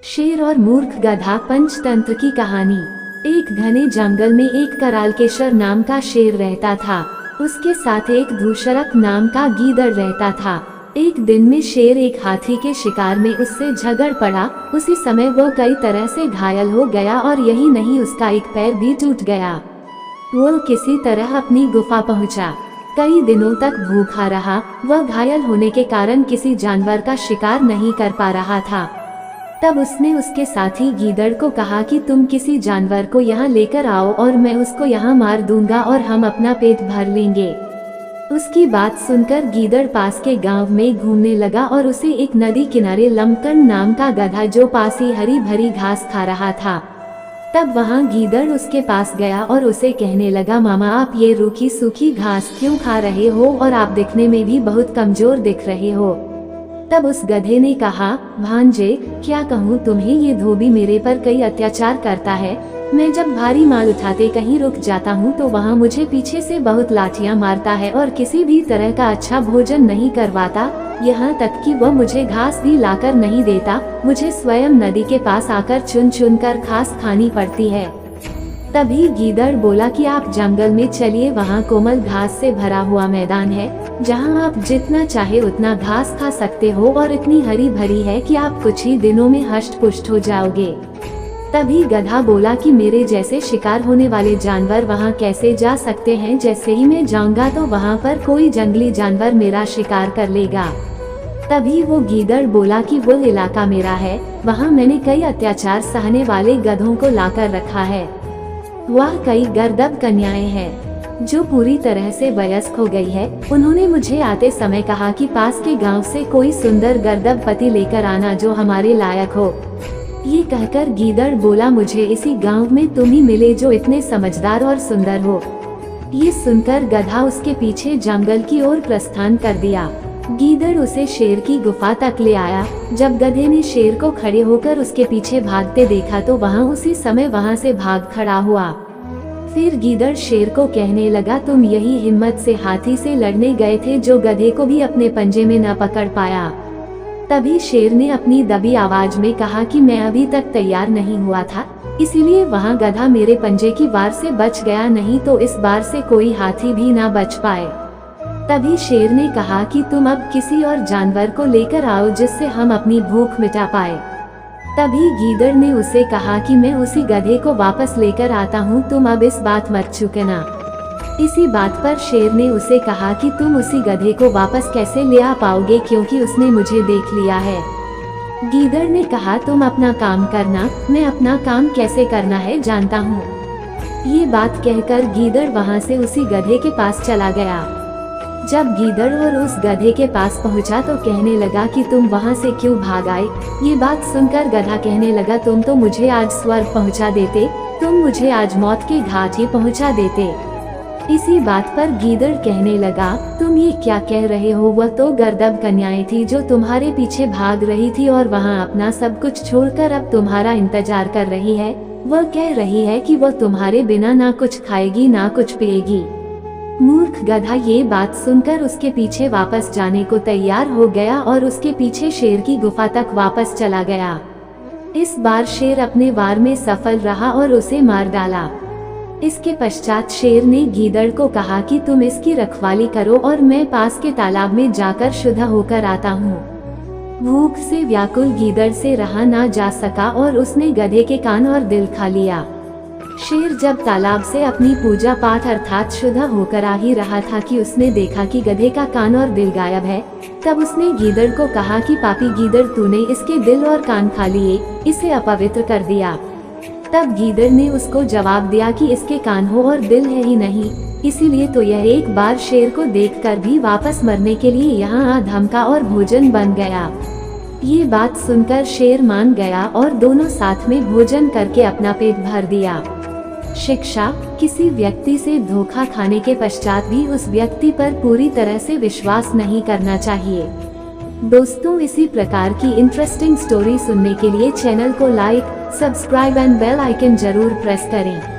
शेर और मूर्ख गधा पंचतंत्र की कहानी। एक घने जंगल में एक करालकेशर नाम का शेर रहता था। उसके साथ एक धूसरक नाम का गीदड़ रहता था। एक दिन में शेर एक हाथी के शिकार में उससे झगड़ पड़ा। उसी समय वो कई तरह से घायल हो गया और यही नहीं, उसका एक पैर भी टूट गया। वो किसी तरह अपनी गुफा पहुंचा। कई दिनों तक भूखा रहा। वह घायल होने के कारण किसी जानवर का शिकार नहीं कर पा रहा था। तब उसने उसके साथी गीदड़ को कहा कि तुम किसी जानवर को यहाँ लेकर आओ और मैं उसको यहाँ मार दूंगा और हम अपना पेट भर लेंगे। उसकी बात सुनकर गीदड़ पास के गांव में घूमने लगा और उसे एक नदी किनारे लमकन नाम का गधा जो पास ही हरी भरी घास खा रहा था। तब वहाँ गीदड़ उसके पास गया और उसे कहने लगा, मामा आप ये रूखी सूखी घास क्यों खा रहे हो और आप दिखने में भी बहुत कमजोर दिख रहे हो। तब उस गधे ने कहा, भांजे क्या कहूँ तुम्हें, ये धोबी मेरे पर कई अत्याचार करता है। मैं जब भारी माल उठाते कहीं रुक जाता हूँ तो वहाँ मुझे पीछे से बहुत लाठियाँ मारता है और किसी भी तरह का अच्छा भोजन नहीं करवाता। यहाँ तक कि वह मुझे घास भी लाकर नहीं देता। मुझे स्वयं नदी के पास आकर चुन चुन कर घास खानी पड़ती है। तभी गीदड़ बोला कि आप जंगल में चलिए, वहाँ कोमल घास से भरा हुआ मैदान है जहाँ आप जितना चाहे उतना घास खा सकते हो और इतनी हरी भरी है कि आप कुछ ही दिनों में हष्ट पुष्ट हो जाओगे। तभी गधा बोला कि मेरे जैसे शिकार होने वाले जानवर वहाँ कैसे जा सकते हैं, जैसे ही मैं जाऊंगा तो वहाँ पर कोई जंगली जानवर मेरा शिकार कर लेगा। तभी वो गीदड़ बोला कि वो इलाका मेरा है, वहाँ मैंने कई अत्याचार सहने वाले गधों को लाकर रखा है। वह कई गर्दभ कन्याएं हैं जो पूरी तरह से वयस्क हो गई है। उन्होंने मुझे आते समय कहा कि पास के गांव से कोई सुंदर गर्दभ पति लेकर आना जो हमारे लायक हो। ये कहकर गीदड़ बोला, मुझे इसी गांव में तुम ही मिले जो इतने समझदार और सुंदर हो। ये सुनकर गधा उसके पीछे जंगल की ओर प्रस्थान कर दिया। गीदड़ उसे शेर की गुफा तक ले आया। जब गधे ने शेर को खड़े होकर उसके पीछे भागते देखा तो वहाँ उसी समय वहाँ से भाग खड़ा हुआ। फिर गीदड़ शेर को कहने लगा, तुम यही हिम्मत से हाथी से लड़ने गए थे जो गधे को भी अपने पंजे में न पकड़ पाया। तभी शेर ने अपनी दबी आवाज में कहा कि मैं अभी तक तैयार नहीं हुआ था, इसीलिए वहाँ गधा मेरे पंजे की वार से बच गया, नहीं तो इस बार से कोई हाथी भी ना बच पाए। तभी शेर ने कहा कि तुम अब किसी और जानवर को लेकर आओ जिससे हम अपनी भूख मिटा पाए। तभी गीदड़ ने उसे कहा कि मैं उसी गधे को वापस लेकर आता हूँ, तुम अब इस बात मत चूकना। इसी बात पर शेर ने उसे कहा कि तुम उसी गधे को वापस कैसे ले आ पाओगे, क्योंकि उसने मुझे देख लिया है। गीदड़ ने कहा, तुम अपना काम करना, मैं अपना काम कैसे करना है जानता हूँ। ये बात कहकर गीदड़ वहाँ से उसी गधे के पास चला गया। जब गीदड़ और उस गधे के पास पहुंचा तो कहने लगा कि तुम वहां से क्यों भाग आए। ये बात सुनकर गधा कहने लगा, तुम तो मुझे आज स्वर्ग पहुंचा देते, तुम मुझे आज मौत के घाट ही पहुंचा देते। इसी बात पर गीदड़ कहने लगा, तुम ये क्या कह रहे हो, वह तो गर्दभ कन्याएं थी जो तुम्हारे पीछे भाग रही थी और वहाँ अपना सब कुछ छोड़कर अब तुम्हारा इंतजार कर रही है। वह कह रही है कि वह तुम्हारे बिना ना कुछ खाएगी ना कुछ पिएगी। मूर्ख गधा ये बात सुनकर उसके पीछे वापस जाने को तैयार हो गया और उसके पीछे शेर की गुफा तक वापस चला गया। इस बार शेर अपने वार में सफल रहा और उसे मार डाला। इसके पश्चात शेर ने गीदड़ को कहा कि तुम इसकी रखवाली करो और मैं पास के तालाब में जाकर शुद्ध होकर आता हूँ। भूख से व्याकुल गीदड़ से रहा ना जा सका और उसने गधे के कान और दिल खा लिया। शेर जब तालाब से अपनी पूजा पाठ अर्थात शुद्ध होकर आ ही रहा था कि उसने देखा कि गधे का कान और दिल गायब है। तब उसने गीदड़ को कहा कि पापी गीदड़, तूने इसके दिल और कान खा लिए, इसे अपवित्र कर दिया। तब गीदड़ ने उसको जवाब दिया कि इसके कान हो और दिल है ही नहीं, इसीलिए तो यह एक बार शेर को देखकर भी वापस मरने के लिए यहाँ आ धमका और भोजन बन गया। ये बात सुनकर शेर मान गया और दोनों साथ में भोजन करके अपना पेट भर दिया। शिक्षा, किसी व्यक्ति से धोखा खाने के पश्चात भी उस व्यक्ति पर पूरी तरह से विश्वास नहीं करना चाहिए। दोस्तों, इसी प्रकार की इंटरेस्टिंग स्टोरी सुनने के लिए चैनल को like, subscribe and bell icon जरूर प्रेस करें।